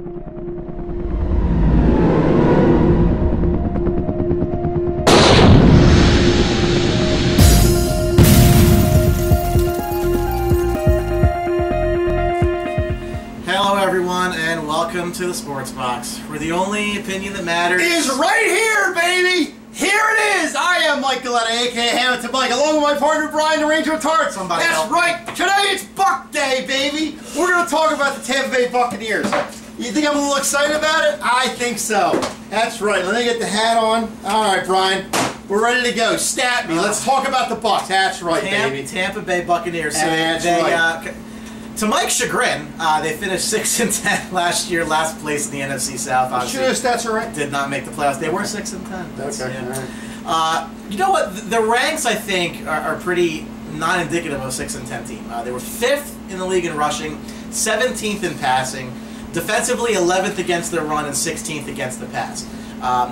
Hello everyone, and welcome to the Sports Box, where the only opinion that matters is right here, baby! Here it is! I am Mike Galetta, aka Hamilton Mike, along with my partner Brian the Ranger Tart. Somebody That's help. right! Today it's Buck Day, baby! We're going to talk about the Tampa Bay Buccaneers. You think I'm a little excited about it? I think so. That's right. Let me get the hat on. Alright, Brian. We're ready to go. Stat me. Let's talk about the Bucs. That's right, baby. Tampa Bay Buccaneers. So That's right. To Mike's chagrin, they finished 6-10 last year, last place in the NFC South. Sure, stats are right. Did not make the playoffs. They were 6-10. Okay. Yeah. All right. You know what? The ranks, I think, are pretty not indicative of a 6-10 team. They were 5th in the league in rushing, 17th in passing, defensively 11th against the run, and 16th against the pass.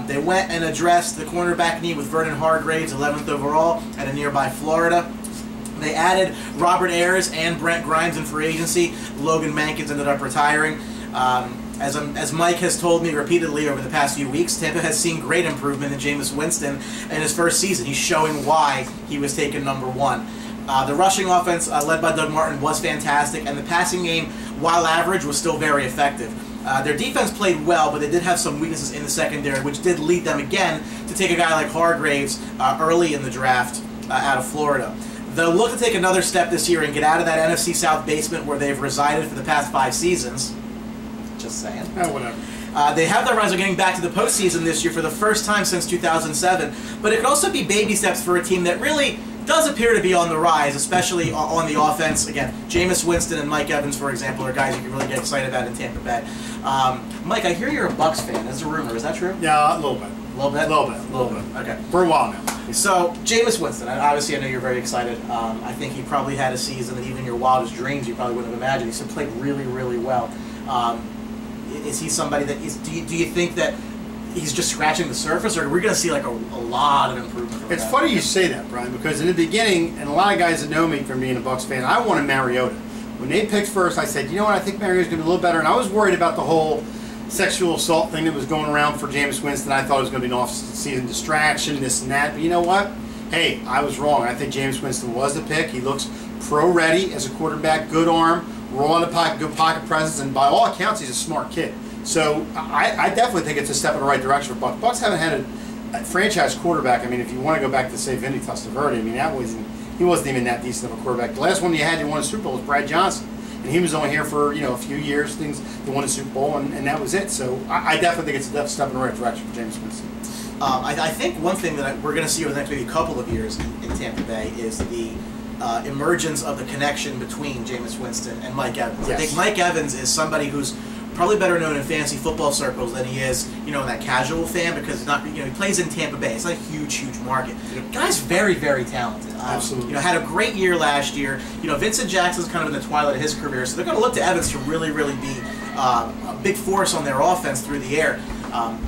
They went and addressed the cornerback need with Vernon Hargraves, 11th overall, at a nearby Florida. They added Robert Ayers and Brent Grimes in free agency. Logan Mankins ended up retiring. As Mike has told me repeatedly over the past few weeks, Tampa has seen great improvement in Jameis Winston in his first season. He's showing why he was taken #1. The rushing offense, led by Doug Martin, was fantastic, and the passing game, while average, was still very effective. Their defense played well, but they did have some weaknesses in the secondary, which did lead them again to take a guy like Hargraves early in the draft out of Florida. They'll look to take another step this year and get out of that NFC South basement where they've resided for the past 5 seasons. Just saying. Oh, whatever. They have their eyes on getting back to the postseason this year for the first time since 2007, but it could also be baby steps for a team that really does appear to be on the rise, especially on the offense. Again, Jameis Winston and Mike Evans, for example, are guys you can really get excited about in Tampa Bay. Mike, I hear you're a Bucs fan. That's a rumor. Is that true? Yeah, a little bit. A little bit? A little bit. Okay. For a while now. So, Jameis Winston, obviously I know you're very excited. I think he probably had a season that even in your wildest dreams you probably wouldn't have imagined. He's played really, really well. Is he somebody that is, do you think that he's just scratching the surface, or are we going to see like a lot of improvement from It's funny you say that, Brian, because in the beginning, and a lot of guys that know me from being a Bucs fan, I wanted Mariota. When they picked first, I said, you know what, I think Mariota's going to be a little better, and I was worried about the whole sexual assault thing that was going around for Jameis Winston. I thought it was going to be an off-season distraction, this and that. But you know what? Hey, I was wrong. I think Jameis Winston was the pick. He looks pro-ready as a quarterback, good arm, raw in the pocket, good pocket presence, and by all accounts, he's a smart kid. So I definitely think it's a step in the right direction for Bucs. Bucs haven't had a franchise quarterback. I mean, if you want to go back to, say, Vinny Testaverde, I mean, he wasn't even that decent of a quarterback. The last one you had, you won a Super Bowl, was Brad Johnson. And he was only here for, a few years. They won a Super Bowl, and that was it. So I definitely think it's a step in the right direction for Jameis Winston. I think one thing that we're going to see over the next maybe couple of years in Tampa Bay is the emergence of the connection between Jameis Winston and Mike Evans. Yes. I think Mike Evans is somebody who's probably better known in fantasy football circles than he is, in that casual fan, because it's not, he plays in Tampa Bay. It's not a huge, huge market. Yep. Guy's very, very talented. Absolutely. Had a great year last year. Vincent Jackson's kind of in the twilight of his career, so they're going to look to Evans to really, really be a big force on their offense through the air.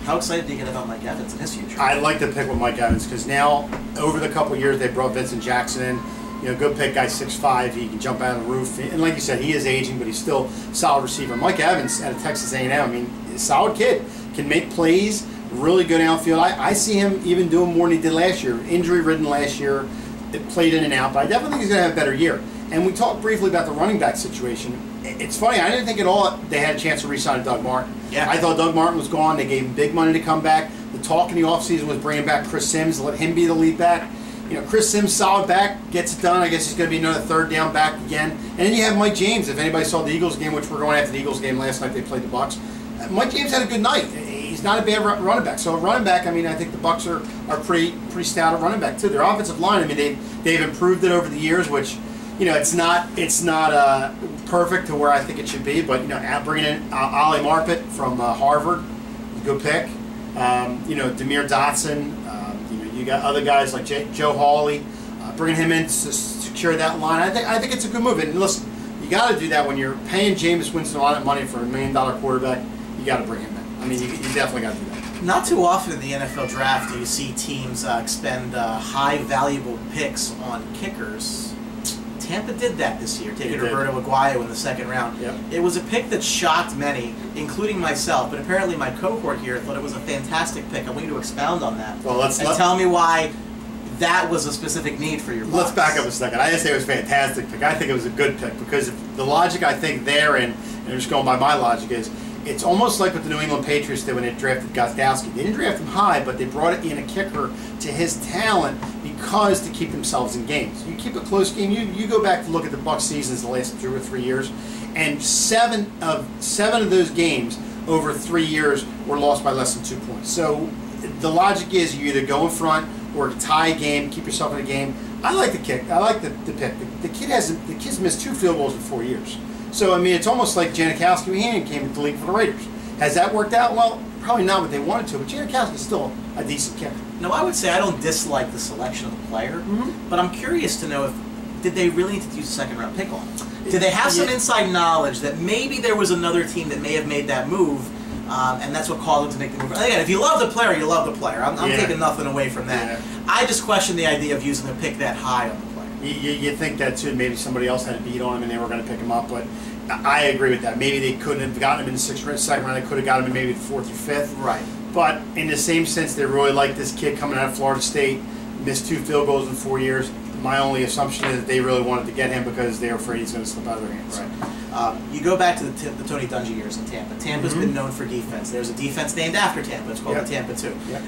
How excited do you get about Mike Evans and his future? I like to pick with Mike Evans because now, over the couple of years, they brought Vincent Jackson in. Good pick, guy 6'5", he can jump out of the roof. And like you said, he is aging, but he's still a solid receiver. Mike Evans out of Texas A&M, I mean, a solid kid, can make plays, really good outfield. I see him even doing more than he did last year. Injury-ridden last year, it played in and out, but I definitely think he's going to have a better year. And we talked briefly about the running back situation. It's funny, I didn't think at all they had a chance to re-sign Doug Martin. Yeah. I thought Doug Martin was gone. They gave him big money to come back. The talk in the offseason was bringing back Chris Sims, let him be the lead back. Chris Sims, solid back, gets it done. I guess he's going to be another third down back again. And then you have Mike James. If anybody saw the Eagles game, which we're going after the Eagles game last night, they played the Bucs. Mike James had a good night. He's not a bad running back. So a running back, I mean, I think the Bucs are pretty stout at running back too. Their offensive line, I mean, they've improved it over the years, which it's not perfect to where I think it should be. But bringing in Ali Marpet from Harvard, good pick. Demir Dotson. You got other guys like Joe Hawley, bringing him in to secure that line. I think it's a good move. And listen, you got to do that when you're paying Jameis Winston a lot of money for $1 million quarterback. You got to bring him in. I mean, you definitely got to do that. Not too often in the NFL draft do you see teams expend high valuable picks on kickers. Tampa did that this year, taking They did. Roberto Aguayo in the second round. Yep. It was a pick that shocked many, including myself, but apparently my cohort here thought it was a fantastic pick. I want you to expound on that. Well, tell me why that was a specific need for your Bucs. Let's back up a second. I didn't say it was a fantastic pick. I think it was a good pick because the logic I think there, and I'm just going by my logic, is it's almost like what the New England Patriots did when they drafted Gostkowski. They didn't draft him high, but they brought in a kicker to his talent because to keep themselves in games. You keep a close game. You go back to look at the Bucs seasons the last 2 or 3 years, and seven of those games over 3 years were lost by less than 2 points. So the logic is you either go in front or tie a game, keep yourself in a game. I like the kick. I like the pick. The kid's missed 2 field goals in 4 years. So I mean, it's almost like Janikowski when he came into the league for the Raiders. Has that worked out? Well, probably not what they wanted to, but Janikowski's still a decent kicker. No, I would say I don't dislike the selection of the player, but I'm curious to know did they really need to use a second-round pick on him? Did they have some inside knowledge that maybe there was another team that may have made that move, and that's what caused them to make the move? Again, if you love the player, you love the player. I'm taking nothing away from that. Yeah. I just question the idea of using a pick that high on the player. You think that too? Maybe somebody else had a beat on him and they were going to pick him up, but I agree with that. Maybe they couldn't have gotten him in the second round. They could have got him in maybe the 4th or 5th. Right. But in the same sense, they really like this kid coming out of Florida State, missed 2 field goals in 4 years. My only assumption is that they really wanted to get him because they were afraid he's going to slip out of their hands. Right. You go back to the Tony Dungy years in Tampa. Tampa's been known for defense. There's a defense named after Tampa. It's called the Tampa 2. Yep.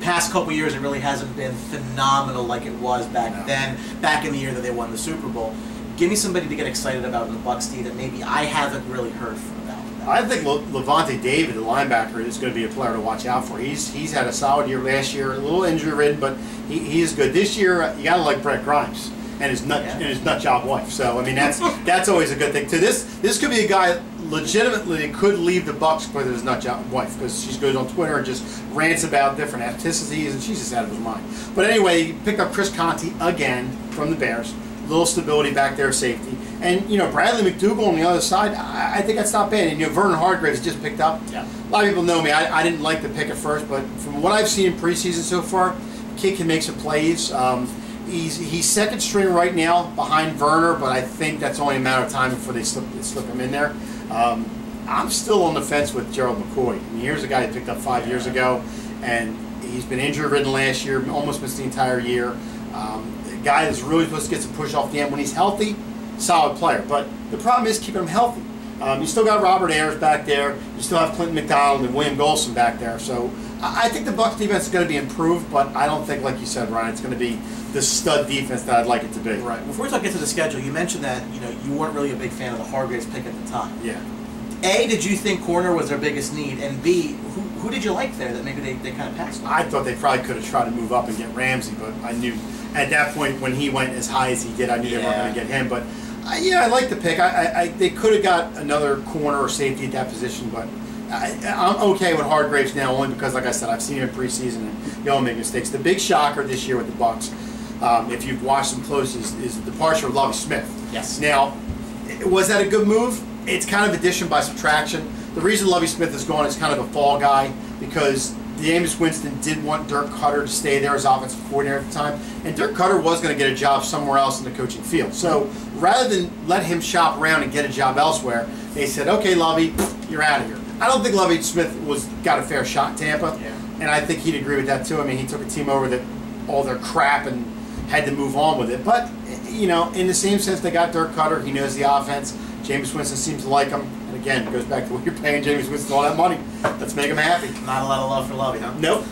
Past couple years, it really hasn't been phenomenal like it was back then, back in the year that they won the Super Bowl. Give me somebody to get excited about in the Bucs team that maybe I haven't really heard from about. I think Levante David, the linebacker, is going to be a player to watch out for. He's had a solid year last year, a little injury-ridden, but he is good. This year, you got to like Brett Grimes and his nut job wife. So I mean, that's always a good thing too. This could be a guy legitimately could leave the Bucs because of his nut job wife, because she goes on Twitter and just rants about different ethnicities, and she's just out of his mind. But anyway, he picked up Chris Conte again from the Bears. Little stability back there, safety. And, Bradley McDougall on the other side, I think that's not bad. And, Vernon Hargreaves just picked up. Yeah. A lot of people know me. I didn't like the pick at first, but from what I've seen in preseason so far, the kid can make some plays. He's second string right now behind Werner, but I think that's only a matter of time before they slip him in there. I'm still on the fence with Gerald McCoy. I mean, here's a guy who picked up 5 years ago, and he's been injury-ridden last year, almost missed the entire year. A guy that's really supposed to get some push off the end. When he's healthy, solid player. But the problem is keeping him healthy. You still got Robert Ayers back there. You still have Clinton McDonald and William Golson back there. So I think the Bucs defense is going to be improved, but I don't think, like you said, Ryan, it's going to be the stud defense that I'd like it to be. Right. Before we get to the schedule, you mentioned that you weren't really a big fan of the Hargreaves pick at the time. Yeah. A, did you think corner was their biggest need? And B, who did you like there that maybe they kind of passed on? I thought they probably could have tried to move up and get Ramsey, but I knew at that point when he went as high as he did, I knew they weren't going to get him. But I like the pick. They could have got another corner or safety at that position, but I'm okay with Hargreaves now only because, like I said, I've seen him in preseason and you don't make mistakes. The big shocker this year with the Bucs, if you've watched them close, is the departure of Lovie Smith. Yes. Now, was that a good move? It's kind of addition by subtraction. The reason Lovie Smith is gone is kind of a fall guy because Jameis Winston did want Dirk Cutter to stay there as offensive coordinator at the time, and Dirk Cutter was going to get a job somewhere else in the coaching field. So rather than let him shop around and get a job elsewhere, they said, okay, Lovie, you're out of here. I don't think Lovie Smith got a fair shot in Tampa, and I think he'd agree with that too. I mean, he took a team over that all their crap and had to move on with it. But, in the same sense, they got Dirk Cutter. He knows the offense. Jameis Winston seems to like him. And again, it goes back to what you're paying Jameis Winston all that money. Let's make him happy. Not a lot of love for Lovie, huh? Nope.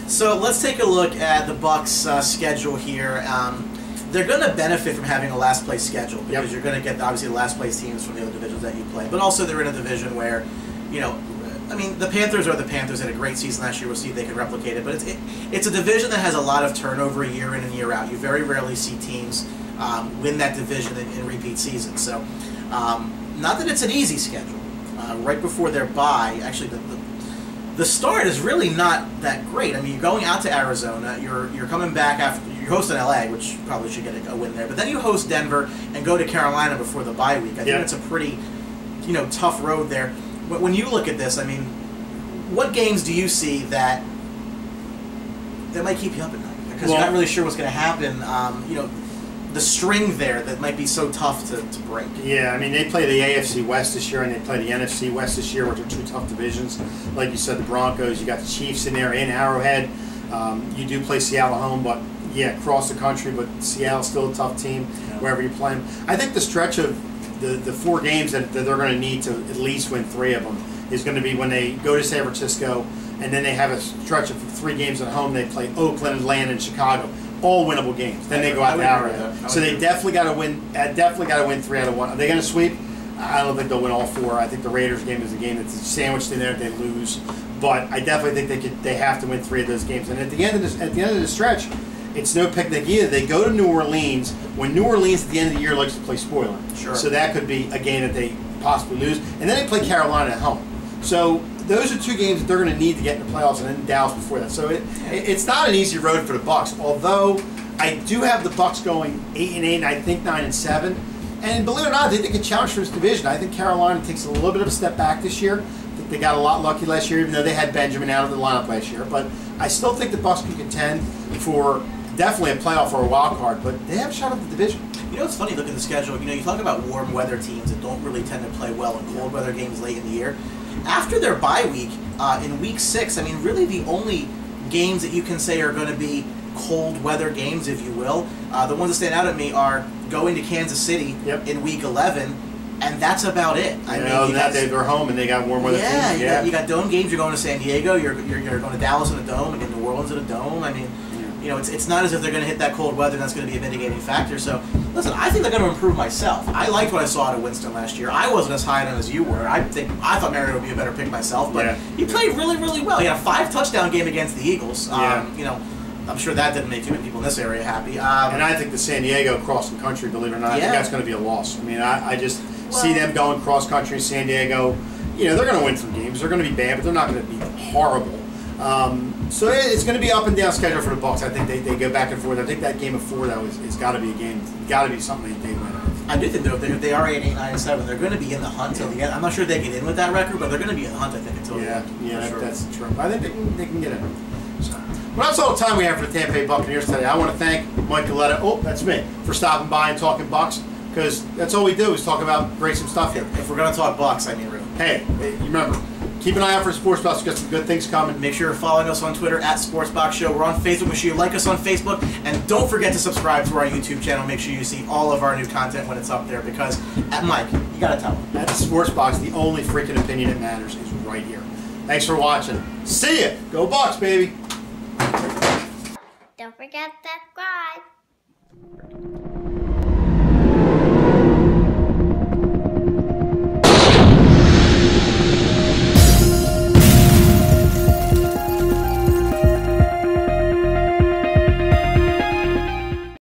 So let's take a look at the Bucs' schedule here. They're going to benefit from having a last place schedule because you're going to get obviously the last place teams from the other divisions that you play. But also they're in a division where, the Panthers are the Panthers. Had a great season last year. We'll see if they can replicate it. But it's a division that has a lot of turnover year in and year out. You very rarely see teams win that division in repeat seasons. So, not that it's an easy schedule. Right before their bye, actually, the start is really not that great. I mean, you're going out to Arizona. You're coming back after you're hosting LA, which probably should get a win there. But then you host Denver and go to Carolina before the bye week. I think it's a pretty, tough road there. But when you look at this, I mean, what games do you see that might keep you up at night? Because you're not really sure what's going to happen. the string there that might be so tough to break. Yeah, I mean, they play the AFC West this year and they play the NFC West this year, which are two tough divisions. Like you said, the Broncos, you got the Chiefs in there in Arrowhead. You do play Seattle home, but yeah, across the country, but Seattle's still a tough team wherever you play them. I think the stretch of the 4 games that they're going to need to at least win 3 of them is going to be when they go to San Francisco and then they have a stretch of 3 games at home. They play Oakland, Atlanta, and Chicago. All winnable games. Then they go out to Arrowhead. So they definitely got to win. Definitely got to win 3 out of 1. Are they going to sweep? I don't think they'll win all 4. I think the Raiders game is a game that's sandwiched in there. They lose, but I definitely think they have to win 3 of those games. And at the end of the stretch, it's no picnic either. They go to New Orleans when New Orleans at the end of the year likes to play spoiler. Sure. So that could be a game that they possibly lose. And then they play Carolina at home. So those are 2 games that they're going to need to get in the playoffs, and then Dallas before that. So it's not an easy road for the Bucs. Although I do have the Bucs going 8-8, and I think 9-7. And believe it or not, I think they can challenge for this division. I think Carolina takes a little bit of a step back this year. I think they got a lot lucky last year, even though they had Benjamin out of the lineup last year. But I still think the Bucs can contend for definitely a playoff or a wild card. But they have a shot at the division. You know, it's funny, look at the schedule. You know, you talk about warm weather teams that don't really tend to play well in cold weather games late in the year. After their bye week, in week 6, I mean, really the only games that you can say are going to be cold weather games, if you will, the ones that stand out at me are going to Kansas City in week 11, and that's about it. I mean, they're home and they got warm weather teams. You got dome games. You're going to San Diego. You're going to Dallas in a dome, and New Orleans in a dome. I mean, you know, it's not as if they're going to hit that cold weather and that's going to be a mitigating factor. So, listen, I think they're going to improve myself. I liked what I saw out of Winston last year. I wasn't as high on him as you were. I thought Mariota would be a better pick myself, but he played really, really well. He had a 5-touchdown game against the Eagles. You know, I'm sure that didn't make too many people in this area happy. And I think the San Diego cross the country, believe it or not, I think that's going to be a loss. I mean, I just see them going cross country, San Diego. You know, they're going to win some games. They're going to be bad, but they're not going to be horrible. So it's going to be up and down schedule for the Bucs. I think they go back and forth. I think that game of 4 though it's got to be a game. It's got to be something they win. I do think though if they are 8-8, 9-7, they're going to be in the hunt till the end. I'm not sure they get in with that record, but they're going to be in the hunt. I think until the end. That's true. I think they can get in. So. Well, that's all the time we have for the Tampa Bay Buccaneers today. I want to thank Mike Coletta. Oh, that's me for stopping by and talking Bucs, because that's all we do is talk about great some stuff here. If we're going to talk Bucs, I mean, really. Hey, you remember. Keep an eye out for Sports Box. We've got some good things coming. Make sure you're following us on Twitter at SportsBox Show. We're on Facebook. Make sure you like us on Facebook. And don't forget to subscribe to our YouTube channel. Make sure you see all of our new content when it's up there. Because, Mike, you got to tell them. At the Sports Box, the only freaking opinion that matters is right here. Thanks for watching. See ya. Go Bucs, baby. Don't forget to subscribe.